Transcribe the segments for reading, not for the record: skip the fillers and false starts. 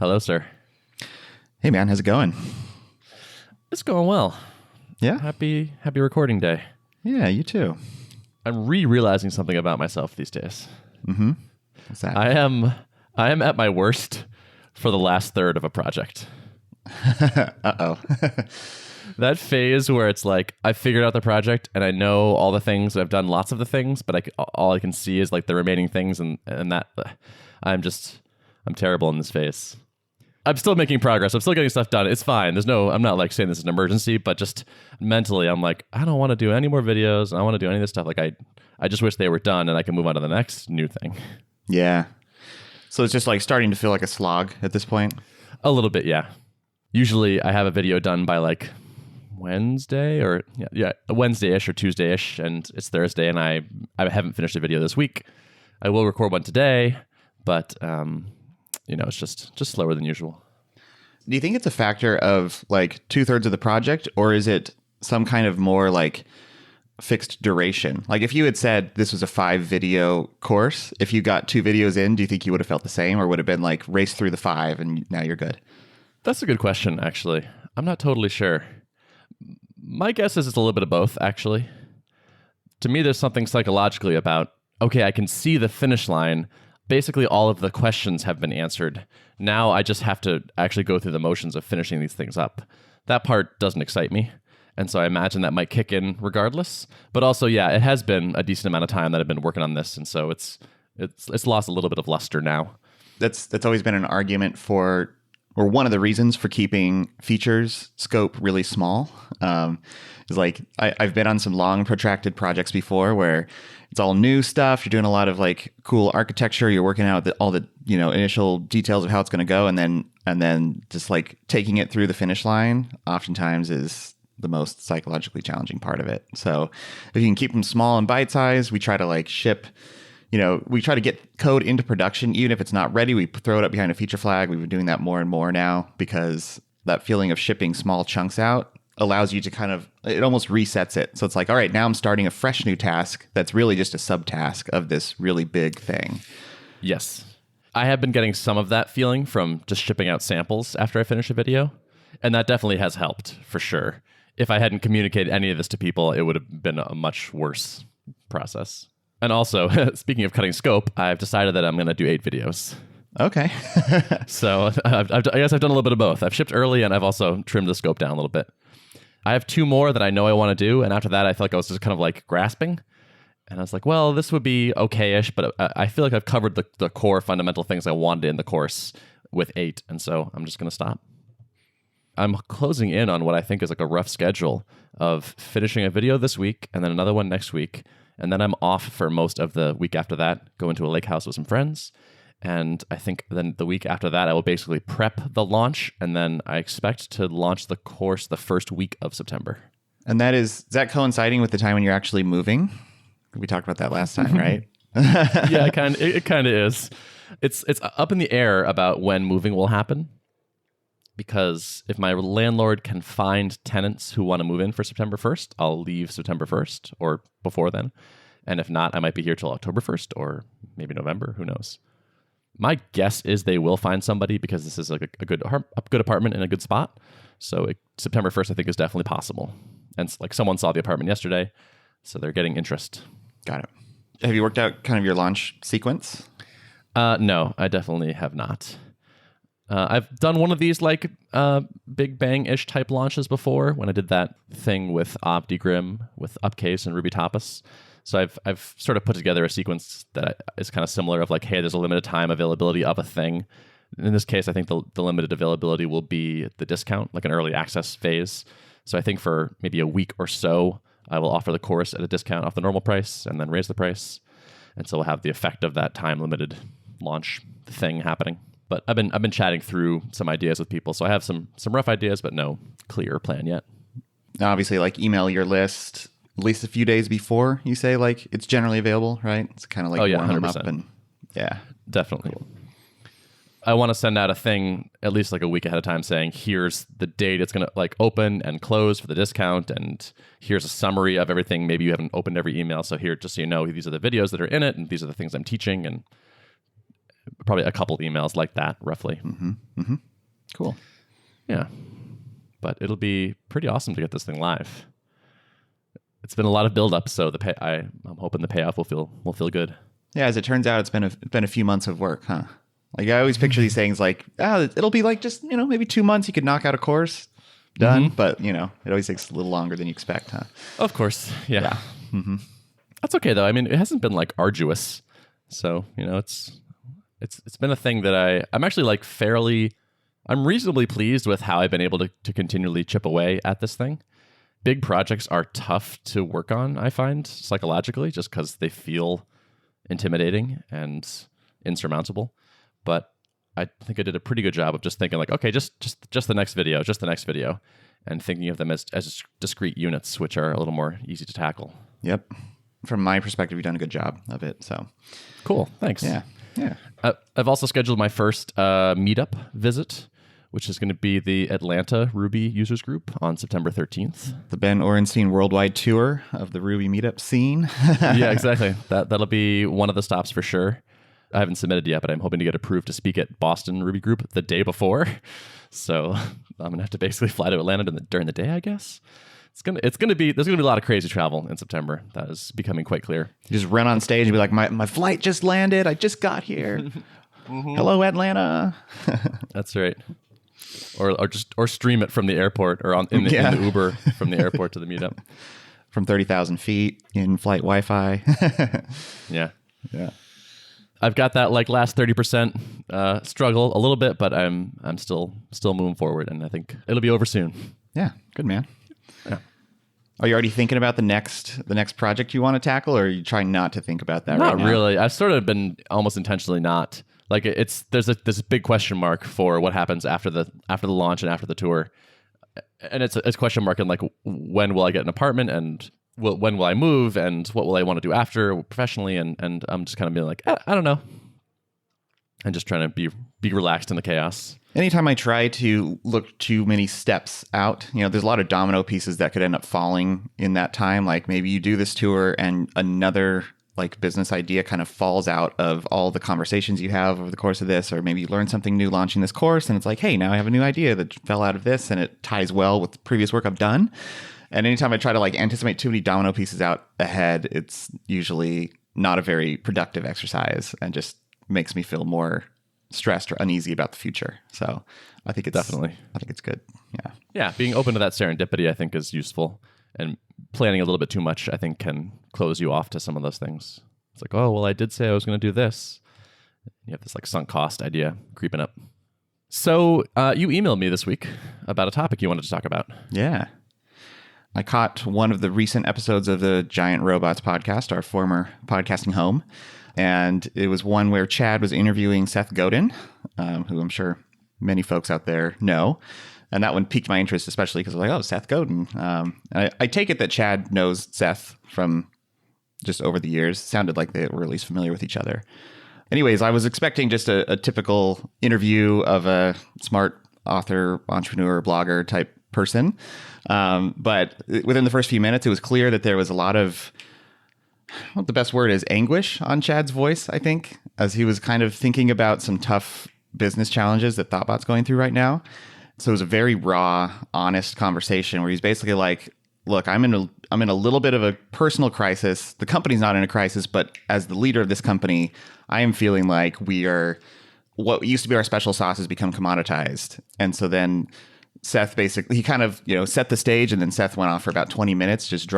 Hello, sir. Hey, man. How's it going? It's going well. Yeah? Happy recording day. Yeah, you too. I'm realizing something about myself these days. Mm-hmm. What's that? I am at my worst for the last third of a project. Uh-oh. That phase where it's like I figured out the project and I know all the things and I've done lots of the things, but all I can see is like the remaining things and that I'm terrible in this phase. I'm still making progress. I'm still getting stuff done. It's fine. I'm not like saying this is an emergency, but just mentally I'm like, I don't want to do any more videos. I don't want to do any of this stuff. Like I just wish they were done and I can move on to the next new thing. Yeah. So it's just like starting to feel like a slog at this point? A little bit, yeah. Usually I have a video done by like Wednesday or Wednesday-ish or Tuesday-ish, and it's Thursday and I haven't finished a video this week. I will record one today, but it's just slower than usual. Do you think it's a factor of like 2/3 of the project, or is it some kind of more like fixed duration? Like if you had said this was a 5-video course, if you got 2 videos in, do you think you would have felt the same, or would have been like race through the 5 and now you're good? That's a good question, actually. I'm not totally sure. My guess is it's a little bit of both, actually. To me, there's something psychologically about, okay, I can see the finish line. Basically, all of the questions have been answered. Now I just have to actually go through the motions of finishing these things up. That part doesn't excite me. And so I imagine that might kick in regardless. But also, yeah, it has been a decent amount of time that I've been working on this. And so it's lost a little bit of luster now. That's always been an argument for, or one of the reasons for keeping features scope really small. Is like I've been on some long protracted projects before where it's all new stuff. You're doing a lot of like cool architecture. You're working out all the initial details of how it's going to go, and then just like taking it through the finish line oftentimes is the most psychologically challenging part of it. So if you can keep them small and bite sized, we try to like ship. We try to get code into production, even if it's not ready. We throw it up behind a feature flag. We've been doing that more and more now because that feeling of shipping small chunks out allows you to it almost resets it. So it's like, all right, now I'm starting a fresh new task that's really just a subtask of this really big thing. Yes. I have been getting some of that feeling from just shipping out samples after I finish a video. And that definitely has helped, for sure. If I hadn't communicated any of this to people, it would have been a much worse process. And also, speaking of cutting scope, I've decided that I'm going to do 8 videos. Okay. So I guess I've done a little bit of both. I've shipped early and I've also trimmed the scope down a little bit. I have 2 more that I know I want to do. And after that, I feel like I was just kind of like grasping. And I was like, well, this would be okay-ish, but I feel like I've covered the core fundamental things I wanted in the course with 8. And so I'm just going to stop. I'm closing in on what I think is like a rough schedule of finishing a video this week and then another one next week. And then I'm off for most of the week after that, going to a lake house with some friends. And I think then the week after that, I will basically prep the launch. And then I expect to launch the course the first week of September. And is that coinciding with the time when you're actually moving? We talked about that last time, right? Yeah, it kind of is. It's up in the air about when moving will happen. Because if my landlord can find tenants who want to move in for September 1st, I'll leave September 1st or before then. And if not, I might be here till October 1st or maybe November. Who knows? My guess is they will find somebody because this is like a good apartment in a good spot. So September 1st, I think, is definitely possible. And like someone saw the apartment yesterday, so they're getting interest. Got it. Have you worked out kind of your launch sequence? No, I definitely have not. I've done one of these like Big Bang-ish type launches before when I did that thing with OptiGrim with Upcase and Ruby Tapas. So I've sort of put together a sequence that is kind of similar of like, hey, there's a limited time availability of a thing. In this case, I think the limited availability will be the discount, like an early access phase. So I think for maybe a week or so, I will offer the course at a discount off the normal price and then raise the price. And so we'll have the effect of that time limited launch thing happening. But I've been chatting through some ideas with people, so I have some rough ideas, but no clear plan yet. Obviously, like email your list at least a few days before you say like it's generally available, right? It's kind of like warm them up and yeah, definitely. Cool. I want to send out a thing at least like a week ahead of time saying here's the date it's going to like open and close for the discount, and here's a summary of everything. Maybe you haven't opened every email, so here, just so you know, these are the videos that are in it, and these are the things I'm teaching, and probably a couple emails like that, roughly. Cool. Yeah. But it'll be pretty awesome to get this thing live. It's been a lot of build up, so I'm hoping the payoff will feel good. Yeah, as it turns out, it's been a few months of work, huh? Like I always picture these things like, it'll be like just, maybe 2 months you could knock out a course, done. But, it always takes a little longer than you expect, huh? Of course. Yeah. That's okay though. I mean, it hasn't been like arduous. So, it's been a thing that I'm actually like I'm reasonably pleased with how I've been able to continually chip away at this thing. Big projects are tough to work on, I find, psychologically, just because they feel intimidating and insurmountable. But I think I did a pretty good job of just thinking like, okay, just the next video, and thinking of them as discrete units, which are a little more easy to tackle. Yep. From my perspective, you've done a good job of it. So cool. Thanks. Yeah. I've also scheduled my first Meetup visit, which is going to be the Atlanta Ruby users group on September 13th. The Ben Orenstein worldwide tour of the Ruby meetup scene. Yeah, exactly. That'll be one of the stops for sure. I haven't submitted yet, but I'm hoping to get approved to speak at Boston Ruby Group the day before. So I'm going to have to basically fly to Atlanta during the day, I guess. There's gonna be a lot of crazy travel in September. That is becoming quite clear. You just run on stage and be like, my flight just landed. I just got here. Hello, Atlanta. That's right. Or stream it from the airport or in the Uber from the airport to the meetup. From 30,000 feet in flight Wi-Fi. Yeah. I've got that like last 30% struggle a little bit, but I'm still moving forward, and I think it'll be over soon. Yeah, good man. Yeah. Are you already thinking about the next project you want to tackle, or are you trying not to think about that right now? Not really. I've sort of been almost intentionally not. Like there's this big question mark for what happens after the launch and after the tour, and it's a question mark in like when will I get an apartment, and when will I move, and what will I want to do after professionally, and I'm just kind of being like I don't know, and just trying to be relaxed in the chaos. Anytime I try to look too many steps out, there's a lot of domino pieces that could end up falling in that time. Like maybe you do this tour and another like business idea kind of falls out of all the conversations you have over the course of this, or maybe you learn something new launching this course and it's like, hey, now I have a new idea that fell out of this and it ties well with the previous work I've done. And anytime I try to like anticipate too many domino pieces out ahead, it's usually not a very productive exercise and just makes me feel more stressed or uneasy about the future. So I think it's good. Yeah. Yeah. Being open to that serendipity, I think, is useful. And planning a little bit too much, I think, can close you off to some of those things. It's like, oh, well, I did say I was going to do this. You have this like sunk cost idea creeping up. So you emailed me this week about a topic you wanted to talk about. Yeah. I caught one of the recent episodes of the Giant Robots podcast, our former podcasting home. And it was one where Chad was interviewing Seth Godin, who I'm sure many folks out there know. And that one piqued my interest, especially because I was like, oh, Seth Godin. I take it that Chad knows Seth from just over the years. It sounded like they were at least familiar with each other. Anyways, I was expecting just a typical interview of a smart author, entrepreneur, blogger type person. But within the first few minutes, it was clear that there was a lot of, what the best word is, anguish on Chad's voice, I think, as he was kind of thinking about some tough business challenges that Thoughtbot's going through right now. So it was a very raw, honest conversation where he's basically like, look, I'm in a little bit of a personal crisis. The company's not in a crisis, but as the leader of this company, I am feeling like what used to be our special sauce has become commoditized. And so then Seth basically, he kind of, set the stage, and then Seth went off for about 20 minutes just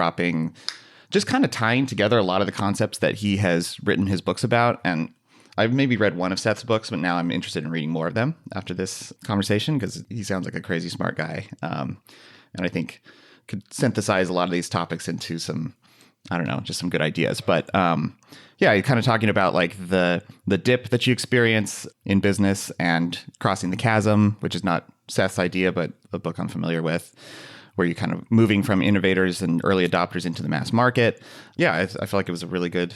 kind of tying together a lot of the concepts that he has written his books about. And I've maybe read one of Seth's books, but now I'm interested in reading more of them after this conversation because he sounds like a crazy smart guy. And I think could synthesize a lot of these topics into some, I don't know, just some good ideas. But yeah, kind of talking about like the dip that you experience in business and crossing the chasm, which is not Seth's idea, but a book I'm familiar with, where you're kind of moving from innovators and early adopters into the mass market. Yeah, I feel like it was a really good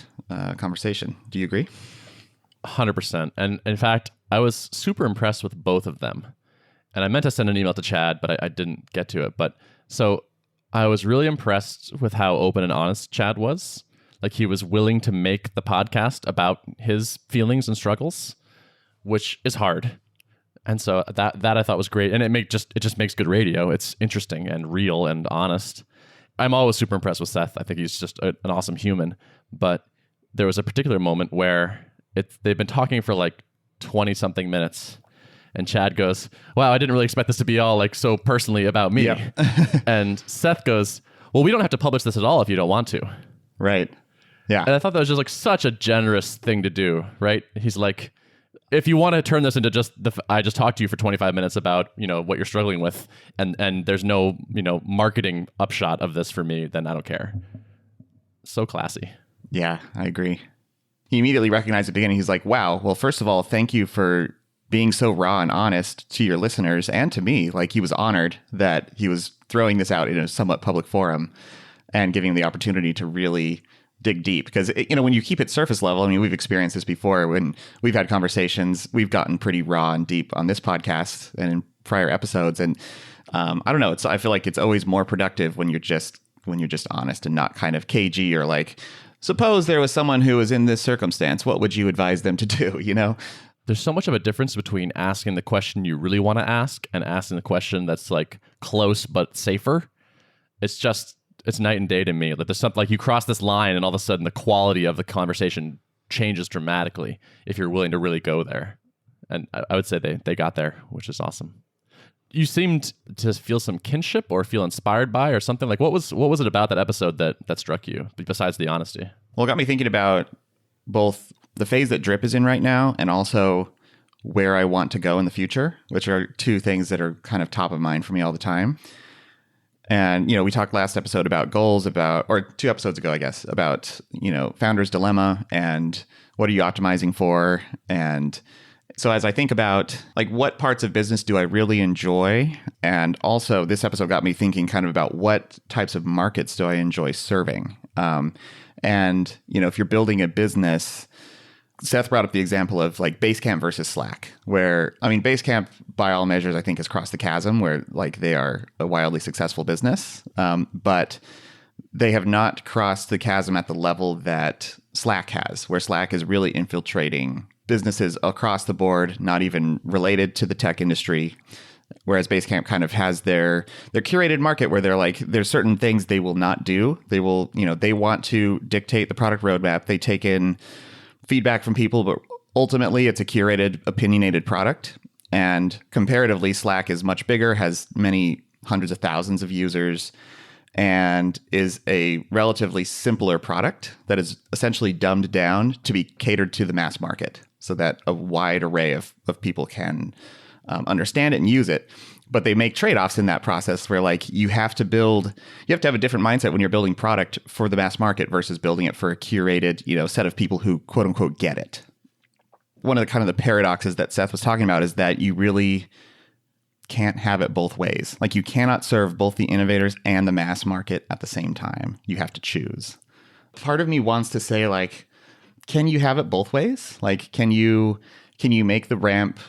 conversation. Do you agree? 100%. And in fact, I was super impressed with both of them. And I meant to send an email to Chad, but I didn't get to it. But so I was really impressed with how open and honest Chad was. Like he was willing to make the podcast about his feelings and struggles. which is hard. And so that I thought was great, and it just makes good radio. It's interesting and real and honest. I'm always super impressed with Seth. I think he's just an awesome human. But there was a particular moment where they've been talking for like 20 something minutes, and Chad goes, "Wow, I didn't really expect this to be all like so personally about me." Yep. And Seth goes, "Well, we don't have to publish this at all if you don't want to." Right. Yeah. And I thought that was just like such a generous thing to do, right? He's like, if you want to turn this into just I just talked to you for 25 minutes about, what you're struggling with, and there's no, marketing upshot of this for me, then I don't care. So classy. Yeah, I agree. He immediately recognized at the beginning, he's like, wow, well, first of all, thank you for being so raw and honest to your listeners and to me. Like, he was honored that he was throwing this out in a somewhat public forum and giving the opportunity to really dig deep. Because, when you keep it surface level, I mean, we've experienced this before when we've had conversations, we've gotten pretty raw and deep on this podcast and in prior episodes. And I don't know, I feel like it's always more productive when you're just honest and not kind of cagey or like, suppose there was someone who was in this circumstance, what would you advise them to do, There's so much of a difference between asking the question you really want to ask and asking the question that's like close but safer. It's night and day to me. Like, there's something like you cross this line and all of a sudden the quality of the conversation changes dramatically if you're willing to really go there. And I would say they got there, which is awesome. You seemed to feel some kinship or feel inspired by or something. Like, what was it about that episode that struck you besides the honesty? Well, it got me thinking about both the phase that Drip is in right now and also where I want to go in the future, which are two things that are kind of top of mind for me all the time. And, we talked last episode about goals, or 2 episodes ago, I guess, about, founder's dilemma and what are you optimizing for? And so as I think about like what parts of business do I really enjoy? And also this episode got me thinking kind of about what types of markets do I enjoy serving? And, if you're building a business, Seth brought up the example of like Basecamp versus Slack, where, I mean, Basecamp by all measures, I think has crossed the chasm where like they are a wildly successful business. But they have not crossed the chasm at the level that Slack has, where Slack is really infiltrating businesses across the board, not even related to the tech industry. Whereas Basecamp kind of has their curated market where they're like, there's certain things they will not do. They will, they want to dictate the product roadmap. They take in feedback from people, but ultimately it's a curated, opinionated product. And comparatively, Slack is much bigger, has many hundreds of thousands of users, and is a relatively simpler product that is essentially dumbed down to be catered to the mass market so that a wide array of people can understand it and use it. But they make trade-offs in that process where like you have to have a different mindset when you're building product for the mass market versus building it for a curated, set of people who quote unquote get it. One of the kind of the paradoxes that Seth was talking about is that you really can't have it both ways. Like you cannot serve both the innovators and the mass market at the same time. You have to choose. Part of me wants to say like, can you have it both ways? Like, can you make the ramp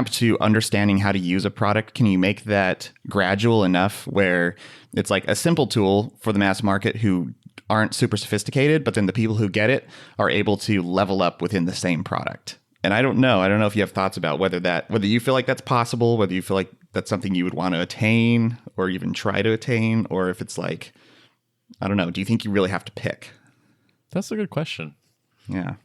to understanding how to use a product, can you make that gradual enough where it's like a simple tool for the mass market who aren't super sophisticated, but then the people who get it are able to level up within the same product? And I don't know if you have thoughts about whether you feel like that's possible, whether you feel like that's something you would want to attain or even try to attain, or if it's like, I don't know, do you think you really have to pick? That's a good question. Yeah.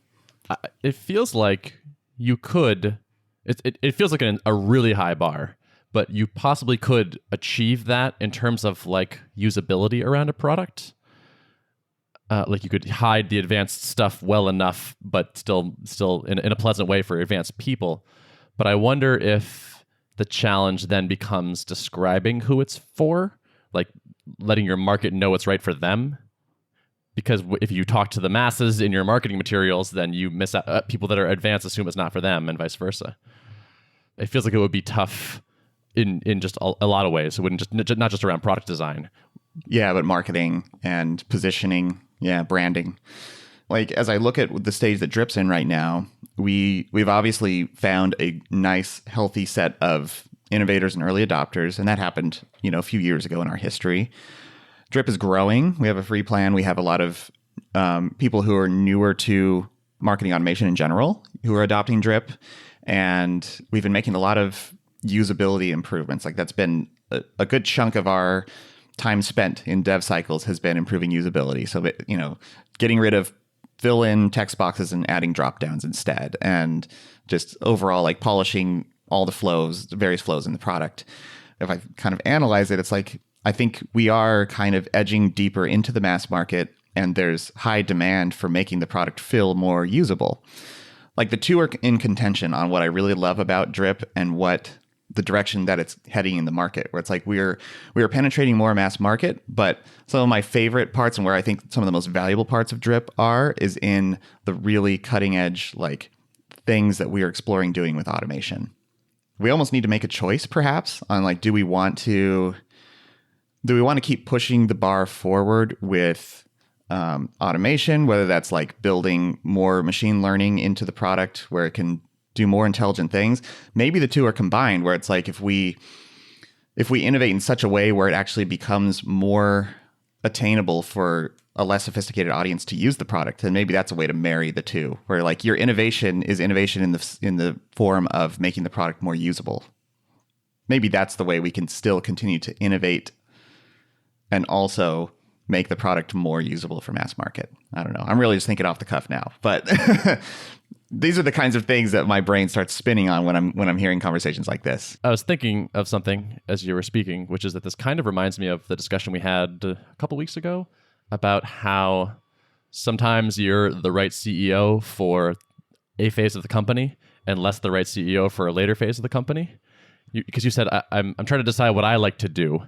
It feels like you could. It feels like a really high bar, but you possibly could achieve that in terms of like usability around a product. Like you could hide the advanced stuff well enough, but still in a pleasant way for advanced people. But I wonder if the challenge then becomes describing who it's for, like letting your market know what's right for them. Because if you talk to the masses in your marketing materials, then you miss out. People that are advanced assume it's not for them, and vice versa. It feels like it would be tough in just a lot of ways. It wouldn't not just around product design. Yeah, but marketing and positioning, branding. Like as I look at the stage that Drip's in right now, we've obviously found a nice, healthy set of innovators and early adopters, and that happened, a few years ago in our history. Drip is growing. We have a free plan. We have a lot of people who are newer to marketing automation in general who are adopting Drip. And we've been making a lot of usability improvements. Like that's been a good chunk of our time spent in dev cycles has been improving usability. So, getting rid of fill-in text boxes and adding drop-downs instead, and just overall like polishing all the flows, the various flows in the product. If I kind of analyze it, it's like I think we are kind of edging deeper into the mass market, and there's high demand for making the product feel more usable. Like the two are in contention on what I really love about Drip and what the direction that it's heading in the market, where it's like we are penetrating more mass market, but some of my favorite parts and where I think some of the most valuable parts of Drip is in the really cutting edge like things that we are exploring doing with automation. We almost need to make a choice perhaps on like, do we want to keep pushing the bar forward with automation, whether that's like building more machine learning into the product where it can do more intelligent things. Maybe the two are combined, where it's like if we innovate in such a way where it actually becomes more attainable for a less sophisticated audience to use the product, then maybe that's a way to marry the two, where like your innovation is innovation in the form of making the product more usable. Maybe that's the way we can still continue to innovate and also make the product more usable for mass market. I don't know. I'm really just thinking off the cuff now, but these are the kinds of things that my brain starts spinning on when I'm hearing conversations like this. I was thinking of something as you were speaking, which is that this kind of reminds me of the discussion we had a couple weeks ago about how sometimes you're the right CEO for a phase of the company and less the right CEO for a later phase of the company. Because you said, I'm trying to decide what I like to do.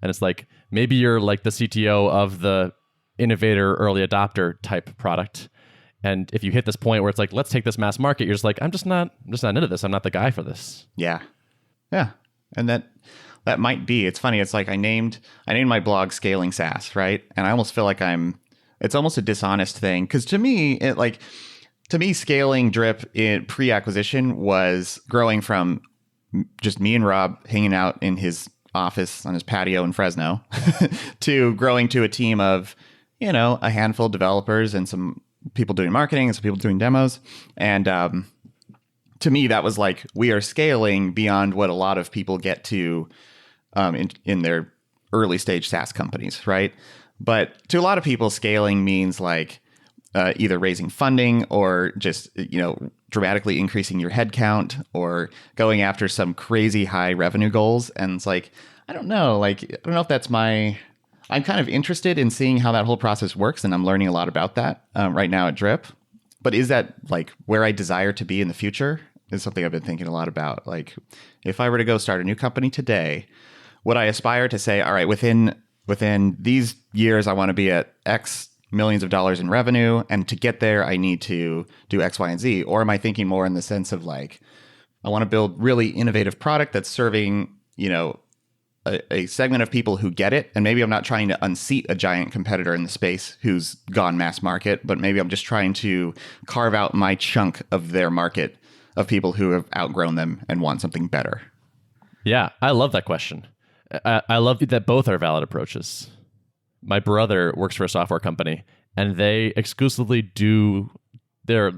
And it's like, maybe you're like the CTO of the innovator, early adopter type product. And if you hit this point where it's like, let's take this mass market, you're just like, I'm just not into this. I'm not the guy for this. Yeah. And that might be, it's funny. It's like I named my blog Scaling SaaS, right? And I almost feel like it's almost a dishonest thing. Cause to me, scaling Drip in pre-acquisition was growing from just me and Rob hanging out in his office on his patio in Fresno to growing to a team of, a handful of developers and some people doing marketing and some people doing demos. And to me, that was like, we are scaling beyond what a lot of people get to in their early stage SaaS companies, right? But to a lot of people, scaling means like either raising funding or just, dramatically increasing your headcount or going after some crazy high revenue goals. And it's like, I don't know if that's I'm kind of interested in seeing how that whole process works. And I'm learning a lot about that right now at Drip. But is that like where I desire to be in the future is something I've been thinking a lot about. Like if I were to go start a new company today, would I aspire to say, all right, within these years, I want to be at X millions of dollars in revenue, and to get there, I need to do X, Y, and Z? Or am I thinking more in the sense of like, I want to build really innovative product that's serving, a segment of people who get it, and maybe I'm not trying to unseat a giant competitor in the space who's gone mass market, but maybe I'm just trying to carve out my chunk of their market of people who have outgrown them and want something better. Yeah, I love that question. I love that both are valid approaches. My brother works for a software company, and they exclusively do their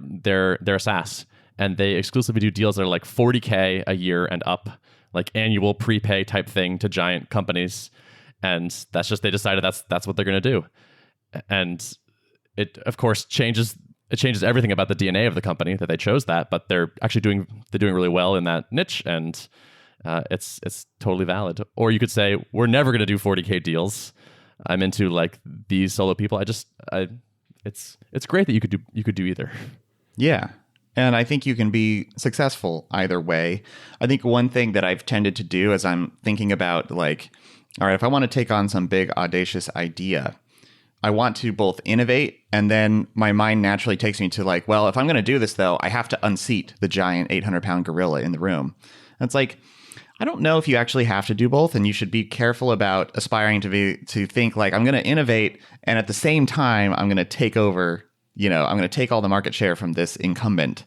SaaS, and they exclusively do deals that are like $40K a year and up, like annual prepay type thing to giant companies. And that's just, they decided that's what they're going to do. And it, of course, changes everything about the DNA of the company that they chose that, but they're doing really well in that niche, and it's totally valid. Or you could say, we're never going to do 40K deals. I'm into like these solo people. It's great that you could do either. Yeah. And I think you can be successful either way. I think one thing that I've tended to do as I'm thinking about like, all right, if I want to take on some big audacious idea, I want to both innovate, and then my mind naturally takes me to like, well, if I'm going to do this though, I have to unseat the giant 800-pound gorilla in the room. And it's like, I don't know if you actually have to do both, and you should be careful about aspiring to think like, I'm going to innovate, and at the same time, I'm going to take over, I'm going to take all the market share from this incumbent.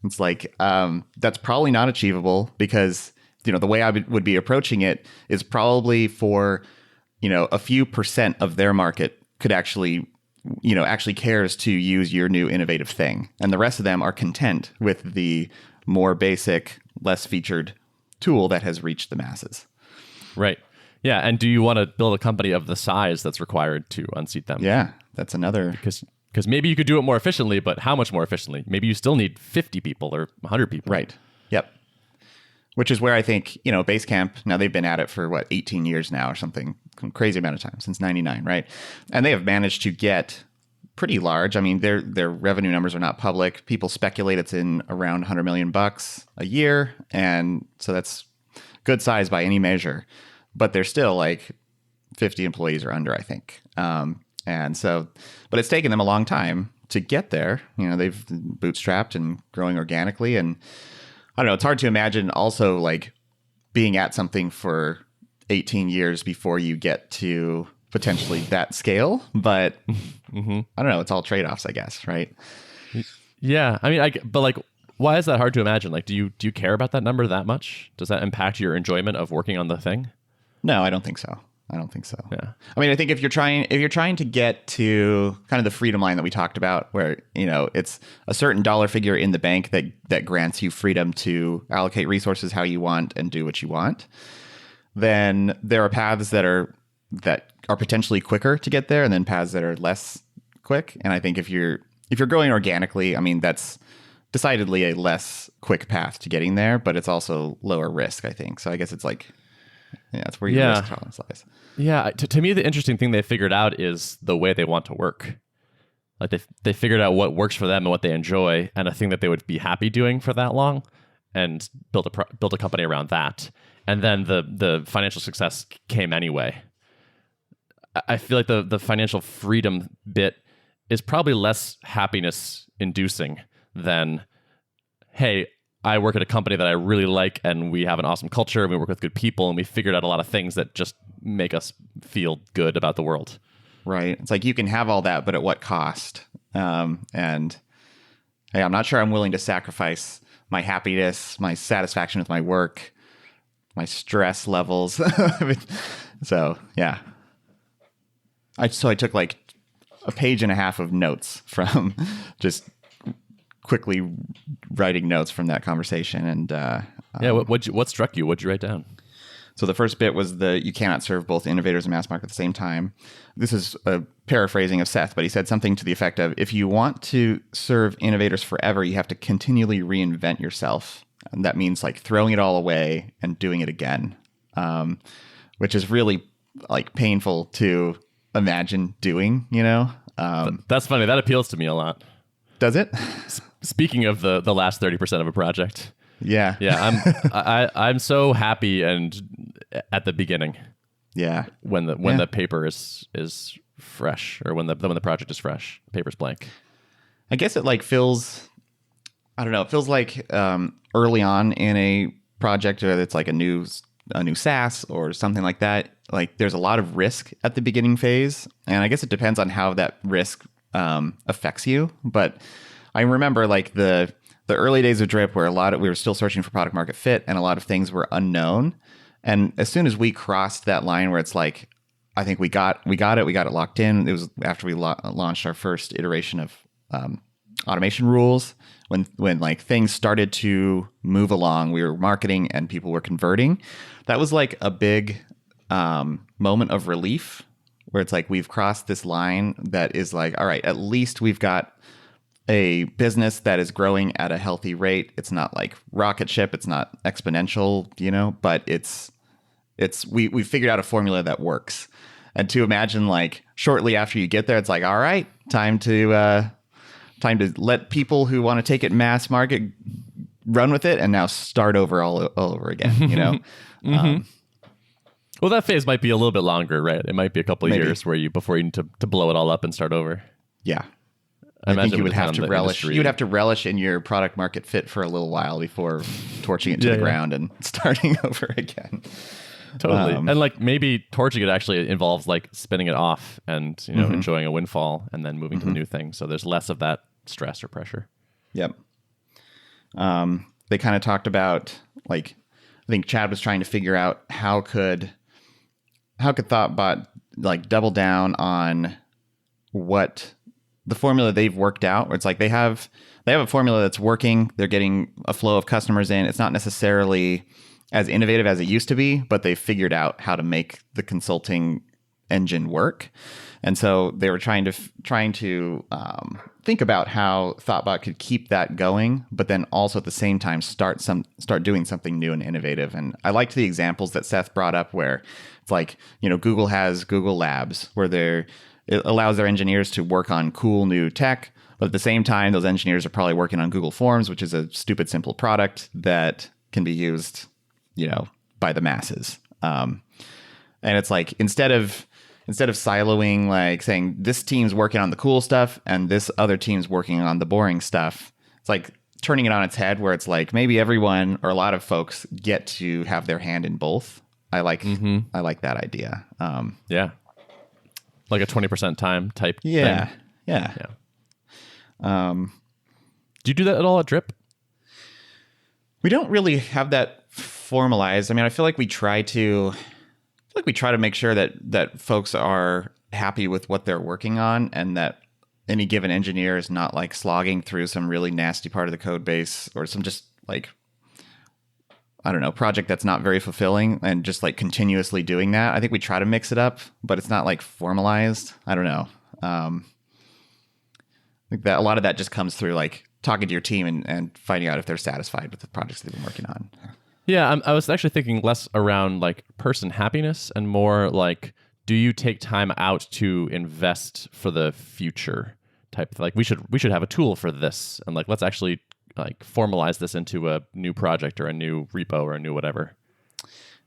It's like, that's probably not achievable, because, the way I would be approaching it is probably for, a few % of their market could actually cares to use your new innovative thing. And the rest of them are content with the more basic, less featured tool that has reached the masses. Right. Yeah. And do you want to build a company of the size that's required to unseat them? Yeah, that's another. Because maybe you could do it more efficiently, but how much more efficiently? Maybe you still need 50 people or 100 people. Right. Yep. Which is where I think, Basecamp, now they've been at it for 18 years now or something, some crazy amount of time, since 99, right? And they have managed to get pretty large. I mean, their revenue numbers are not public. People speculate it's in around $100 million a year. And so that's good size by any measure. But they're still 50 employees or under, I think. And so, but it's taken them a long time to get there. They've bootstrapped and growing organically. And I don't know, it's hard to imagine also being at something for 18 years before you get to potentially that scale. But I don't know, it's all trade-offs, I guess, right? Yeah. I mean, but why is that hard to imagine? Do you care about that number that much? Does that impact your enjoyment of working on the thing? No, I don't think so. Yeah. I mean, I think if you're trying to get to kind of the freedom line that we talked about, where, it's a certain dollar figure in the bank that grants you freedom to allocate resources how you want and do what you want, then there are paths that are potentially quicker to get there, and then paths that are less quick. And I think if you're growing organically, I mean, that's decidedly a less quick path to getting there, but it's also lower risk, I think. So I guess it's that's where your risk tolerance lies. Yeah. To me, the interesting thing they figured out is the way they want to work. They figured out what works for them and what they enjoy, and a thing that they would be happy doing for that long, and build a company around that. And then the financial success came anyway. I feel like the financial freedom bit is probably less happiness inducing than, hey, I work at a company that I really like, and we have an awesome culture, and we work with good people, and we figured out a lot of things that just make us feel good about the world. Right. It's you can have all that, but at what cost? And hey, I'm not sure I'm willing to sacrifice my happiness, my satisfaction with my work, my stress levels. So, yeah. I took a page and a half of notes from just quickly writing notes from that conversation. And what struck you? What'd you write down? So the first bit was you cannot serve both innovators and mass market at the same time. This is a paraphrasing of Seth, but he said something to the effect of, if you want to serve innovators forever, you have to continually reinvent yourself. And that means throwing it all away and doing it again, which is really painful to imagine doing, That's funny. That appeals to me a lot. Does it? Speaking of the last 30% of a project. Yeah. Yeah. I'm so happy and at the beginning. Yeah. When the paper is fresh, or when the project is fresh, the paper's blank. I guess it feels, I don't know, it feels early on in a project, whether it's a new SaaS or something like that. There's a lot of risk at the beginning phase, and I guess it depends on how that risk affects you. But I remember the early days of Drip, where we were still searching for product market fit, and a lot of things were unknown. And as soon as we crossed that line where it's I think we got it locked in. It was after we launched our first iteration of automation rules, when things started to move along. We were marketing and people were converting. That was a big moment of relief, where it's we've crossed this line that is all right, at least we've got a business that is growing at a healthy rate. It's not rocket ship, it's not exponential, but we figured out a formula that works. And to imagine shortly after you get there, it's all right, time to let people who want to take it mass market run with it, and now start over all over again, Mm-hmm. Well, that phase might be a little bit longer, right? It might be a couple of years before you need to blow it all up and start over. Yeah. I think you would have to relish. You would have to relish in your product market fit for a little while before torching it to the ground and starting over again. Totally. And maybe torching it actually involves spinning it off and enjoying a windfall and then moving to the new thing. So there's less of that stress or pressure. Yep. They kind of talked about I think Chad was trying to figure out how could Thoughtbot double down on what the formula they've worked out, where it's like they have a formula that's working. They're getting a flow of customers in. It's not necessarily as innovative as it used to be, but they figured out how to make the consulting engine work. And so they were trying to think about how Thoughtbot could keep that going, but then also at the same time start doing something new and innovative. And I liked the examples that Seth brought up, where it's like, Google has Google Labs, where it allows their engineers to work on cool new tech, but at the same time, those engineers are probably working on Google Forms, which is a stupid simple product that can be used, by the masses. And it's like, instead of siloing, like saying this team's working on the cool stuff and this other team's working on the boring stuff, it's like turning it on its head, where it's like maybe everyone or a lot of folks get to have their hand in both. I like that idea. Yeah. Like a 20% time type thing. Yeah. Do you do that at all at Drip? We don't really have that formalized. I mean, I feel like we try to make sure that folks are happy with what they're working on, and that any given engineer is not like slogging through some really nasty part of the code base, or some just like, I don't know, project that's not very fulfilling, and just like continuously doing that. I think we try to mix it up, but it's not like formalized. I don't know. I think that a lot of that just comes through like talking to your team and finding out if they're satisfied with the projects they've been working on. Yeah, I was actually thinking less around like person happiness and more like, do you take time out to invest for the future type? Like we should have a tool for this, and like let's actually like formalize this into a new project or a new repo or a new whatever.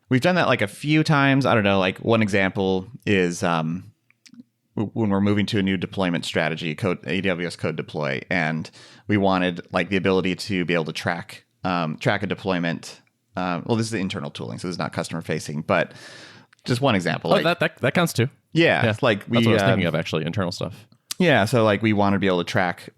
We've done that like a few times. I don't know. Like one example is when we're moving to a new deployment strategy, AWS code deploy, and we wanted like the ability to be able to track a deployment. Well, this is the internal tooling, so this is not customer facing, but just one example. Oh, that counts too. Yeah. That's what I was thinking of, actually, internal stuff. Yeah. So like we want to be able to track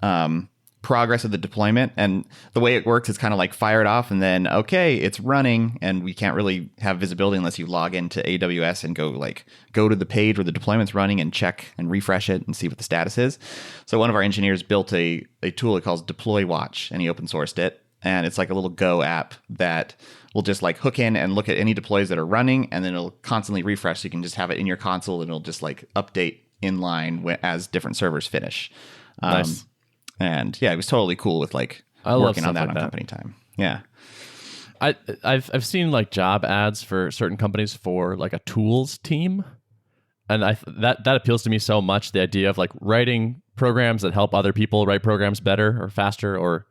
progress of the deployment, and the way it works is kind of like fire it off and then, okay, it's running, and we can't really have visibility unless you log into AWS and go to the page where the deployment's running and check and refresh it and see what the status is. So one of our engineers built a tool it calls Deploy Watch, and he open sourced it. And it's like a little Go app that will just like hook in and look at any deploys that are running, and then it'll constantly refresh. So you can just have it in your console, and it'll just like update in line as different servers finish. Nice. And yeah, it was totally cool with like working on that on company time. Yeah. I've seen like job ads for certain companies for like a tools team, and that appeals to me so much. The idea of like writing programs that help other people write programs better or faster, or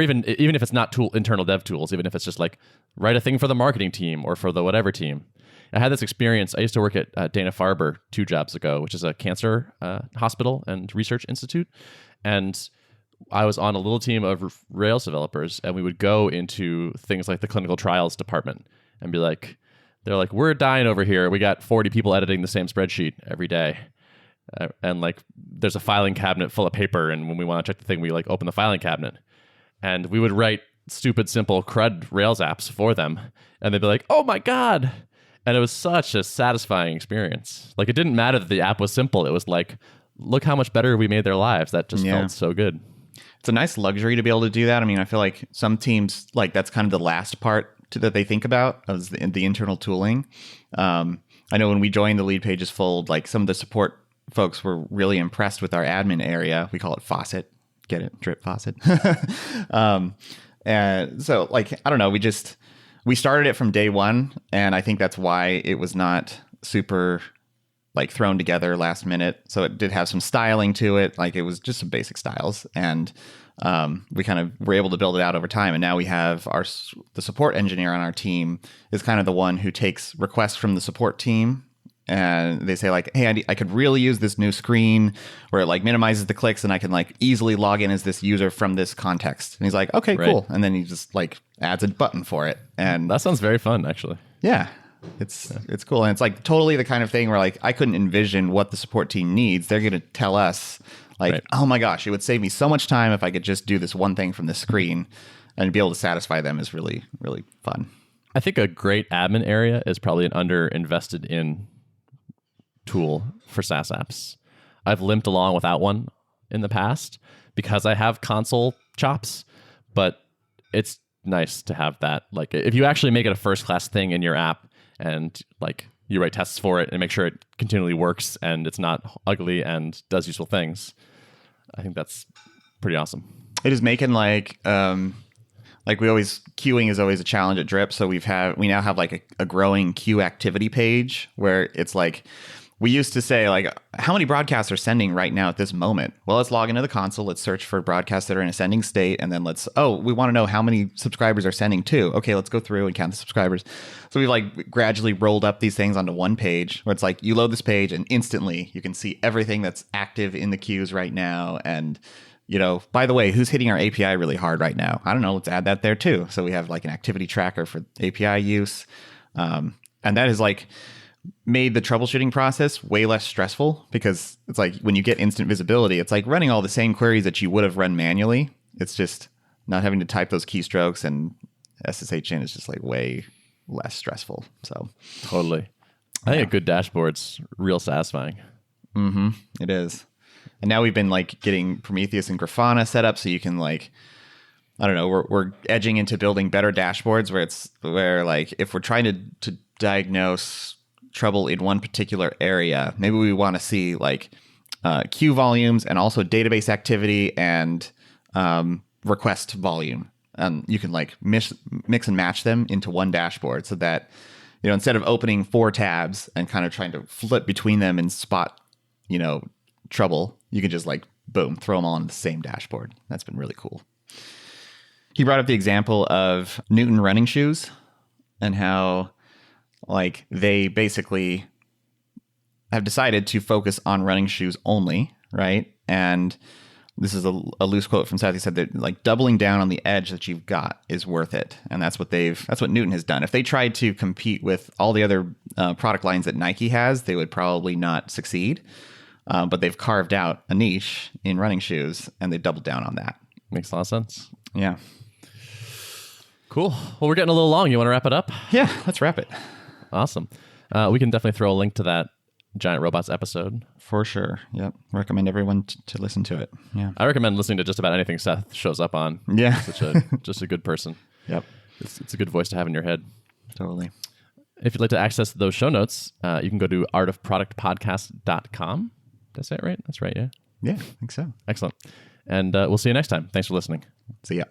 even if it's not internal dev tools, even if it's just like write a thing for the marketing team or for the whatever team. I had this experience. I used to work at Dana-Farber 2 jobs ago, which is a cancer hospital and research institute, and I was on a little team of Rails developers, and we would go into things like the clinical trials department and be like, they're like, we're dying over here. We got 40 people editing the same spreadsheet every day. And like, there's a filing cabinet full of paper. And when we want to check the thing, we like open the filing cabinet, and we would write stupid, simple CRUD Rails apps for them. And they'd be like, oh my God. And it was such a satisfying experience. Like, it didn't matter that the app was simple. It was like, look how much better we made their lives. That just felt so good. It's a nice luxury to be able to do that. I mean, I feel like some teams, like that's kind of the last part that they think about is the internal tooling. I know when we joined the Lead Pages fold, like some of the support folks were really impressed with our admin area. We call it Faucet. Get it? Drip Faucet. And so like, I don't know, we started it from day one, and I think that's why it was not super like thrown together last minute. So it did have some styling to it. Like it was just some basic styles, and we kind of were able to build it out over time. And now we have the support engineer on our team is kind of the one who takes requests from the support team, and they say like, hey, I could really use this new screen where it like minimizes the clicks, and I can like easily log in as this user from this context. And he's like, okay, cool. And then he just like adds a button for it. And that sounds very fun, actually. Yeah. It's cool. And it's like totally the kind of thing where like I couldn't envision what the support team needs. They're going to tell us like, oh my gosh, it would save me so much time if I could just do this one thing from the screen, and be able to satisfy them is really, really fun. I think a great admin area is probably an under-invested in tool for SaaS apps. I've limped along without one in the past because I have console chops, but it's nice to have that. Like if you actually make it a first class thing in your app and like you write tests for it and make sure it continually works and it's not ugly and does useful things, I think that's pretty awesome. It is making like we always, queuing is always a challenge at Drip. So we now have like a growing queue activity page where it's like, we used to say like, how many broadcasts are sending right now at this moment? Well, let's log into the console. Let's search for broadcasts that are in a sending state. And then we want to know how many subscribers are sending to. Okay, let's go through and count the subscribers. So we've like gradually rolled up these things onto one page where it's like you load this page and instantly you can see everything that's active in the queues right now. And, by the way, who's hitting our API really hard right now? I don't know. Let's add that there too. So we have like an activity tracker for API use. And that is like made the troubleshooting process way less stressful because it's like when you get instant visibility, it's like running all the same queries that you would have run manually. It's just not having to type those keystrokes, and SSH in is just like way less stressful. So totally. I think a good dashboard's real satisfying. Mm-hmm. It is. And now we've been like getting Prometheus and Grafana set up so you can like, I don't know, we're edging into building better dashboards where like if we're trying to diagnose trouble in one particular area, maybe we want to see like queue volumes and also database activity and request volume. And you can like mix and match them into one dashboard so that, instead of opening 4 tabs and kind of trying to flip between them and spot, trouble, you can just like, boom, throw them all on the same dashboard. That's been really cool. He brought up the example of Newton running shoes and how like they basically have decided to focus on running shoes only, right? And this is a loose quote from Seth. He said that like doubling down on the edge that you've got is worth it, and that's what Newton has done. If they tried to compete with all the other product lines that Nike has, they would probably not succeed. But they've carved out a niche in running shoes, and they doubled down on that. Makes a lot of sense. Yeah. Cool. Well, we're getting a little long. You want to wrap it up? Yeah, let's wrap it. Awesome. We can definitely throw a link to that Giant Robots episode. For sure. Yep. Recommend everyone to listen to it. Yeah. I recommend listening to just about anything Seth shows up on. Yeah. Just a good person. Yep. It's a good voice to have in your head. Totally. If you'd like to access those show notes, you can go to artofproductpodcast.com. Did I say it right? That's right, yeah? Yeah, I think so. Excellent. And we'll see you next time. Thanks for listening. See ya.